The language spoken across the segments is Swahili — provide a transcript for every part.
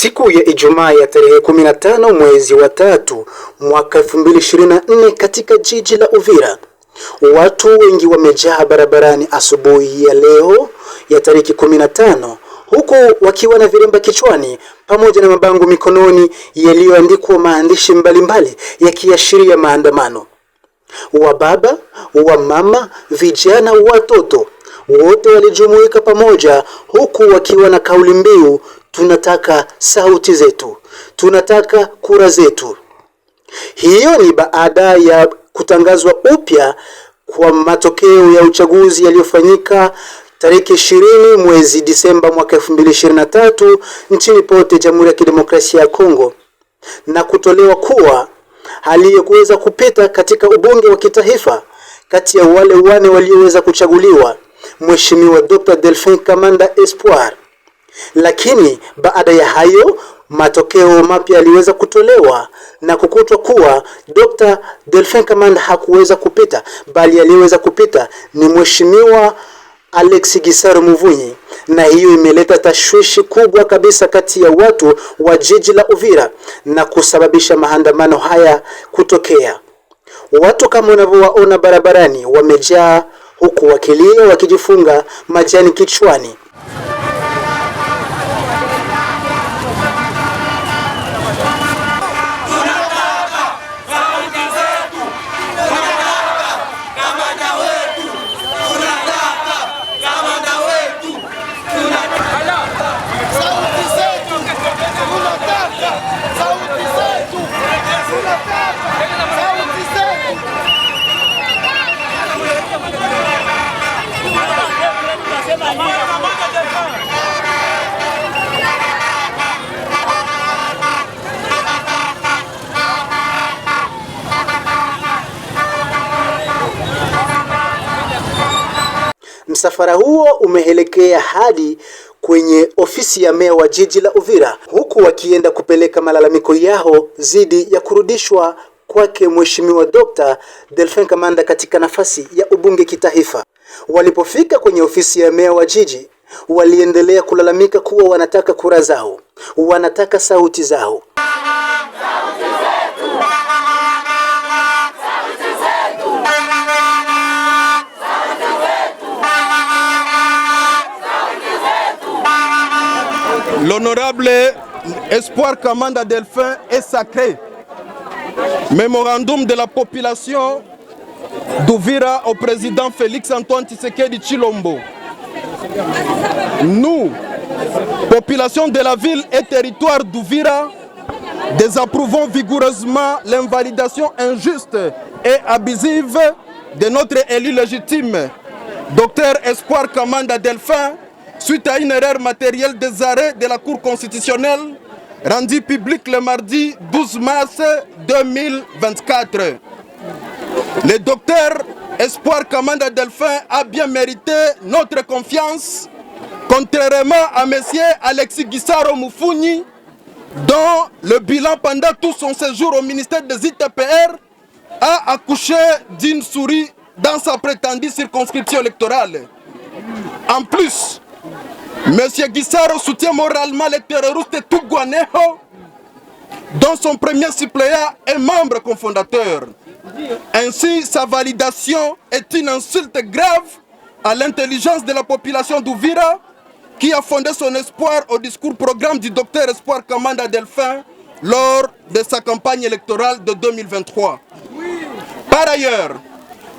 Siku ya Ijumaa ya tarehe 15 mwezi wa 3 mwaka 2024 katika jiji la Uvira, watu wengi wamejaa barabarani asubuhi ya leo ya tarehe 15, huku wakiwa na vilemba kichwani pamoja na mabango mikononi yaliyoandikwa maandishi mbalimbali yakiashiria maandamano. Wababa, wamama, vijana, watoto wote walijumuika pamoja, huku wakiwa na kauli mbiu: tunataka sauti zetu, tunataka kura zetu. Hiyo ni baada ya kutangazwa upya kwa matokeo ya uchaguzi yaliyofanyika tarehe 20 mwezi Disemba mwaka 2023 nchini pote Jamhuri ya Kidemokrasia ya Kongo, na kutolewa kuwa aliyeweza kupita katika ubunge wa kitaifa kati ya wale wane walioweza kuchaguliwa, Mheshimiwa Dr. Delphin Kamanda Espoir. Lakini baada ya hayo matokeo mapya yaliweza kutolewa na kukutwa kuwa Dr. Delphin Kamanda hakuweza kupita, bali aliyeweza kupita ni Mheshimiwa Alexis Gisaro Muvunyi, na hiyo imeleta tashwishi kubwa kabisa kati ya watu wa jiji la Uvira na kusababisha maandamano haya kutokea. Watu kama unavyowaona barabarani wamejaa, huku wakilia wakijifunga majani kichwani. Msafara huo umeelekea hadi kwenye ofisi ya meya wa jiji la Uvira, huku wakienda kupeleka malalamiko yao zidi ya kurudishwa kwake Mheshimiwa Dr. Delphin Kamanda katika nafasi ya ubunge kitaifa. Walipofika kwenye ofisi ya meya wa jiji, waliendelea kulalamika kuwa wanataka kura zao, wanataka sauti zao. L'honorable Espoir Kamanda Delphin est sacré. Mémorandum de la population d'Uvira au président Félix Antoine Tshisekedi Tshilombo. Nous, population de la ville et territoire d'Uvira, désapprouvons vigoureusement l'invalidation injuste et abusive de notre élu légitime, Dr Espoir Kamanda Delphin, suite à une erreur matérielle des arrêts de la Cour constitutionnelle rendue publique le mardi 12 mars 2024. Le docteur Espoir Kamanda Delphin a bien mérité notre confiance, contrairement à M. Alexis Gisaro Muvunyi, dont le bilan pendant tout son séjour au ministère des ITPR a accouché d'une souris dans sa prétendue circonscription électorale. En plus, Monsieur Gisaro soutient moralement les terroristes Touguaneho, dont son premier suppléant est membre cofondateur. Ainsi, sa validation est une insulte grave à l'intelligence de la population d'Uvira, qui a fondé son espoir au discours-programme du docteur Espoir Kamanda Delphin lors de sa campagne électorale de 2023. Par ailleurs,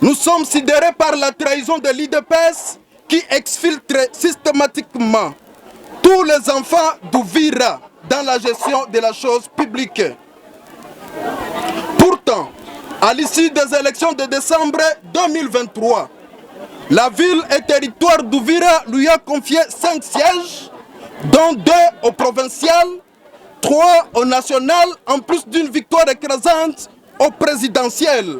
nous sommes sidérés par la trahison de l'IDPS, qui exfiltre systématiquement tous les enfants d'Uvira dans la gestion de la chose publique. Pourtant, à l'issue des élections de décembre 2023, la ville et territoire d'Uvira lui a confié 5 sièges, dont 2 au provincial, 3 au national, en plus d'une victoire écrasante au présidentiel.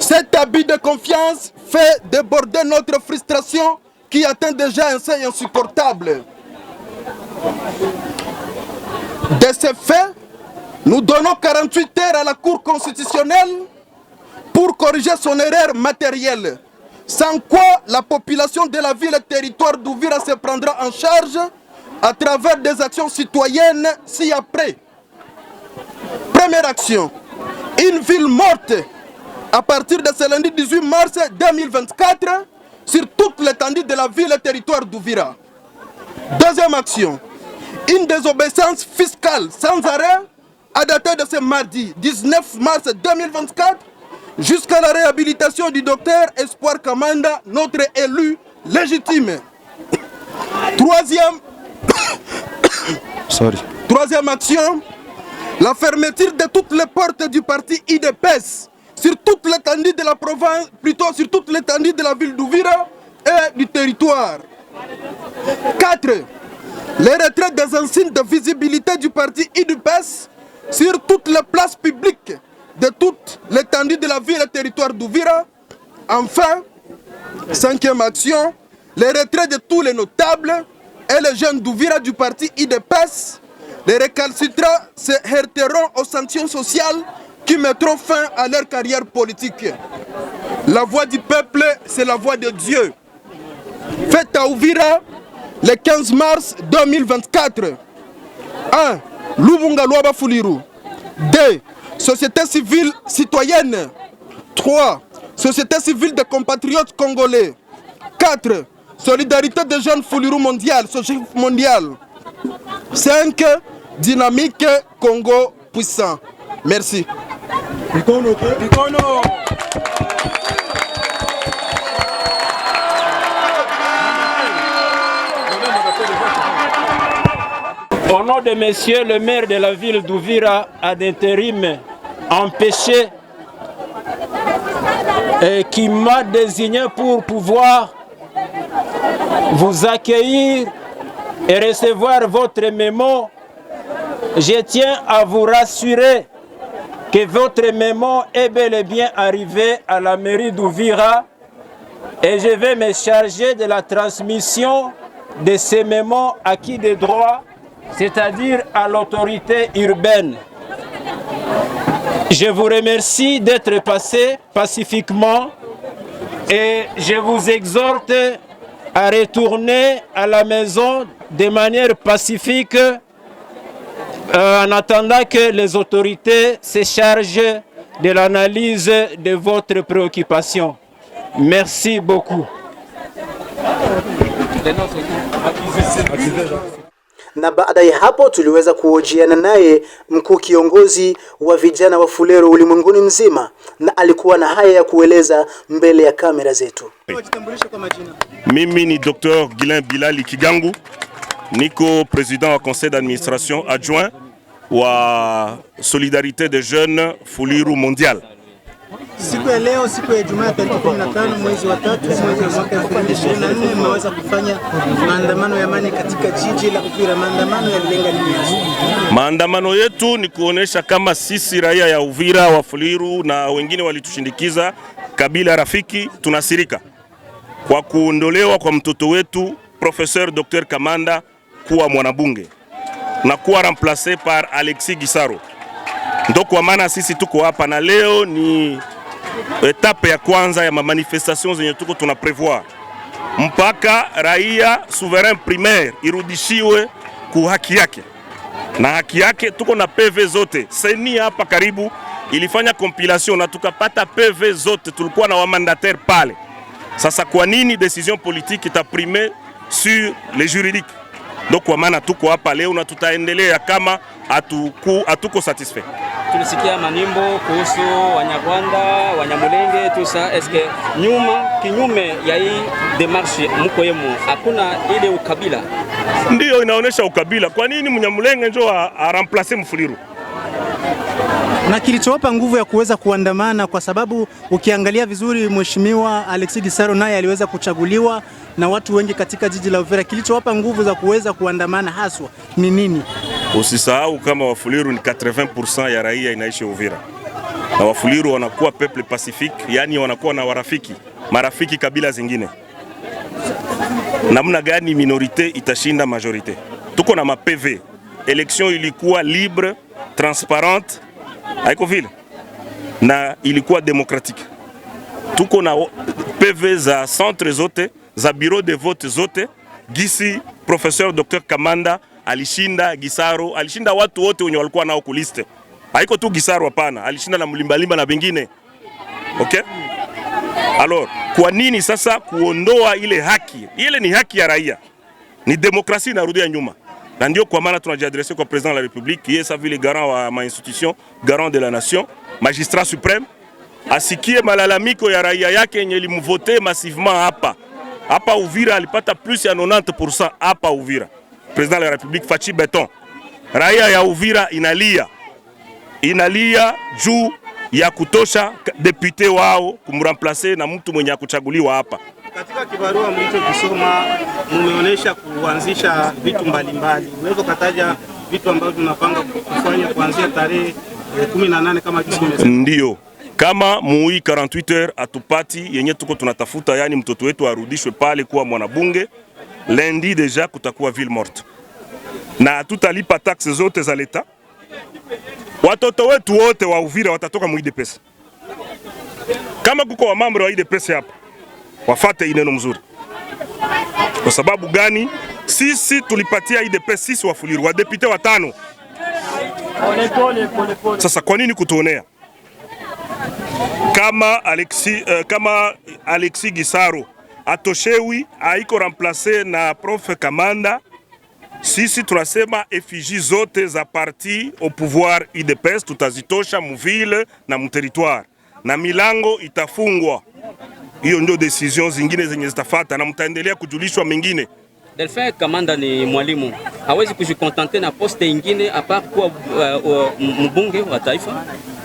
Cet abus de confiance fait déborder notre frustration qui atteint déjà un seuil insupportable. De ce fait, nous donnons 48 heures à la Cour constitutionnelle pour corriger son erreur matérielle, sans quoi la population de la ville et territoire d'Uvira se prendra en charge à travers des actions citoyennes ci-après. Première action, une ville morte à partir de ce lundi 18 mars 2024 sur toute l'étendue de la ville et territoire d'Ouvira. Deuxième action, une désobéissance fiscale sans arrêt à dater de ce mardi 19 mars 2024 jusqu'à la réhabilitation du docteur Espoir Kamanda, notre élu légitime. Troisième action, la fermeture de toutes les portes du parti IDPS sur toute l'étendue de la province, plutôt sur toute l'étendue de la ville d'Ouvira et du territoire. 4. Les retraits des insignes de visibilité du parti IDPS sur toutes les places publiques de toute l'étendue de la ville et territoire d'Ouvira. Enfin, 5e action, les retraits de tous les notables et les jeunes d'Ouvira du parti IDPS. Les récalcitrants se heurteront aux sanctions sociales qui mettront fin à leur carrière politique. La voix du peuple, c'est la voix de Dieu. Faites à Ouvira le 15 mars 2024. 1. Lubunga Luaba Fuliru. 2. Société civile citoyenne. 3. Société civile des compatriotes congolais. 4. Solidarité des jeunes Fuliru mondial, Sojif mondial. 5. Dynamique Congo puissant. Merci. Au nom de monsieur le maire de la ville d'Ouvira, à d'intérim empêché, et qui m'a désigné pour pouvoir vous accueillir et recevoir votre mémo, je tiens à vous rassurer que votre mémo est bel et bien arrivé à la mairie d'Ouvira et je vais me charger de la transmission de ces mémos acquis de droit, c'est-à-dire à l'autorité urbaine. Je vous remercie d'être passé pacifiquement et je vous exhorte à retourner à la maison de manière pacifique en attendant que les autorités se chargent de l'analyse de votre préoccupation. Merci beaucoup. Na baada ya hapo tuliweza kuhojiana naye mkuu kiongozi wa vijana wa Fulero ulimwenguni mzima, na alikuwa na haya ya kueleza mbele ya kamera zetu. Mimi ni Dr. Guilain Bilali Kigangu, niko président wa conseil d'administration adjoint wa Solidarité des jeunes Fuliru mondial. Siku ya leo, siku ya Ijumaa tarehe 15 mwezi wa 3 mwezi wa mwaka 2024 mmeweza kufanya maandamano ya amani katika jiji la Uvira. Maandamano yalilenga nini? Maandamano yetu ni kuonesha kama sisi raia ya Uvira wa Fuliru na wengine walitushindikiza kabila rafiki tunasirika kwa kuondolewa kwa mtoto wetu Professeur Dr. Kamanda kuwa mwanabunge na kuwa remplacé par Alexis Gisaro. Ndo kwa maana sisi tuko hapa na leo ni etape ya kwanza ya manifestation zenye tuko tuna prevoir mpaka raia souverain primaire irudishiwe ku haki yake, na haki yake tuko na PV zote. Seni hapa karibu ilifanya compilation na tukapata PV zote, tulikuwa na wamandataire pale. Sasa kwa nini decision politique itaprime sur les juridiques? Donc kwa maana tuko hapa leo na tutaendelea kama hatuko satisfait. Tulisikia manimbo kuhusu Wanyarwanda, Wanyamulenge, tusa eske kinyume ya hii demarche mko yemu hakuna ile ukabila? Ndio inaonesha ukabila. Kwa nini Mnyamulenge njoo a remplacer Mfuliru? Na kilichowapa nguvu ya kuweza kuandamana, kwa sababu ukiangalia vizuri Mheshimiwa Alexis Gisaro naye aliweza kuchaguliwa na watu wengi katika jiji la Uvira. Kilichowapa nguvu za kuweza kuandamana haswa ni nini? Usisahau kama Wafuliru ni 80% ya raia inaishi Uvira. Na Wafuliru wanakuwa peuple pacifique, yani wanakuwa na marafiki kabila zingine. Namna gani minorite itashinda majorite? Tuko na ma-PV. Election ilikuwa libre, transparente, haiko vile, na ilikuwa démocratique. Tuko na PV za centre zote, za bureau de vote zote, gisi Professeur Dr. Kamanda alishinda Gisaro, alishinda watu wote wenye walikuwa nao kuliste. Haiko tu Gisaro, hapana, alishinda na Mlimbalimba na bengine. Okay? Alors, kwa nini sasa kuondoa ile haki? Ile ni haki ya raia. Ni demokrasi inarudia nyuma. Na ndio kwa maana tunajiadresse kwa président de la République, yeye sa vile garant wa ma institution, garant de la nation, magistrat suprême, asikie malalamiko ya raia yake yenye limuvote massivement hapa. Hapa Uvira alipata plus ya 90% hapa Uvira. Président de la République Fachi Beton. Raia ya Uvira inalia juu ya kutosha depute wao kumremplacer na mtu mwenye kuchaguliwa hapa. Katika kibarua mlichokisoma mumeonyesha kuanzisha vitu mbalimbali. Unaweza kutaja vitu ambavyo tunapanga kufanya kuanzia tarehe 18 kama jinsi mmesema? Ndio. Kama mui 48 heures atupati yenye tuko tunatafuta, yani mtoto wetu arudishwe pale kuwa mwanabunge, lundi deja kutakuwa ville morte. Na tutalipa taxe zote za leta. Watoto wetu wote wa Uvira watatoka mu IDPS. Kama kuko wa mambo wa IDPS hapa, wafate ineno mzuri. Kwa sababu gani? Sisi tulipatia IDPS sisi wa Fuliru, wa depute watano. Sasa kwa nini kutuonea? Kama Alexis Gisaro atoshewi haiko remplacer na Prof Kamanda, sisi tunasema efiji zote za parti au pouvoir IDPS tutazitosha muvile na muterritoire na milango itafungwa. Hiyo ndio decision zingine zenye zitafata na mtaendelea kujulishwa mengine. Delphin Kamanda ni mwalimu, hawezi kujikontente na poste ingine apart kuwa mbunge wa taifa.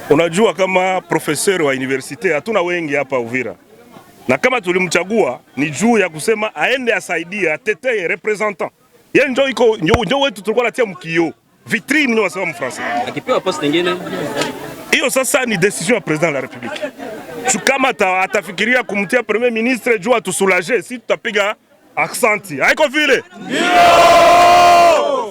Unajua kama professeur wa universite hatuna wengi hapa Uvira. Na kama tulimchagua ni juu ya kusema aende asaidie, atetee representant. Yeye ndio wetu tulikuwa natia mkio. Vitrine ndio wasema mfransa. Akipewa poste ingine, hiyo sasa ni decision ya president de la République. Kama atafikiria kumtia premier ministre juu atusoulager, si tutapiga accenti. Haiko vile? Ndio!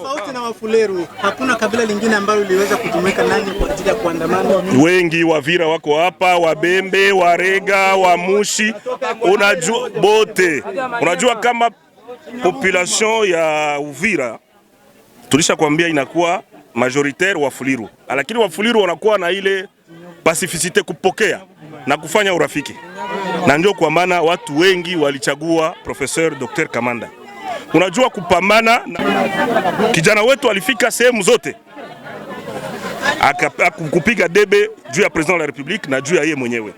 Tofauti na Wafuleru, hakuna kabila lingine ambalo liweza kutumika nanyi kwa ajili ya kuandamana. Wengi Wavira wako hapa, Wabembe, Warega, Wamushi, unajua bote. Unajua kama population ya Uvira tulisha kuambia inakuwa majoritaire Wafuliru. Lakini Wafuliru wanakuwa na ile pacificite kupokea na kufanya urafiki. Na ndio kwa maana watu wengi walichagua Professeur Dr. Kamanda. Unajua kupambana, kijana wetu alifika sehemu zote. Kupiga debe juu ya President de la République na juu ya yeye mwenyewe.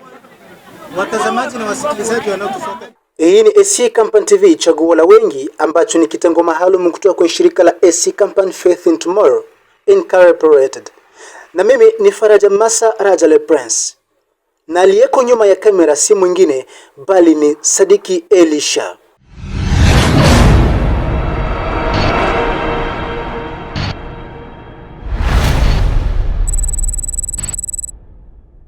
Watazamaji na wasikilizaji wanaotufuata, hii ni SC Campaign TV, chaguo la wengi, ambacho ni kitengo maalum kutoka kwa shirika la SC Campaign Faith in Tomorrow Incorporated. Na mimi ni Faraja Massa Raja Le Prince. Na aliyeko nyuma ya kamera si mwingine bali ni Sadiki Elisha.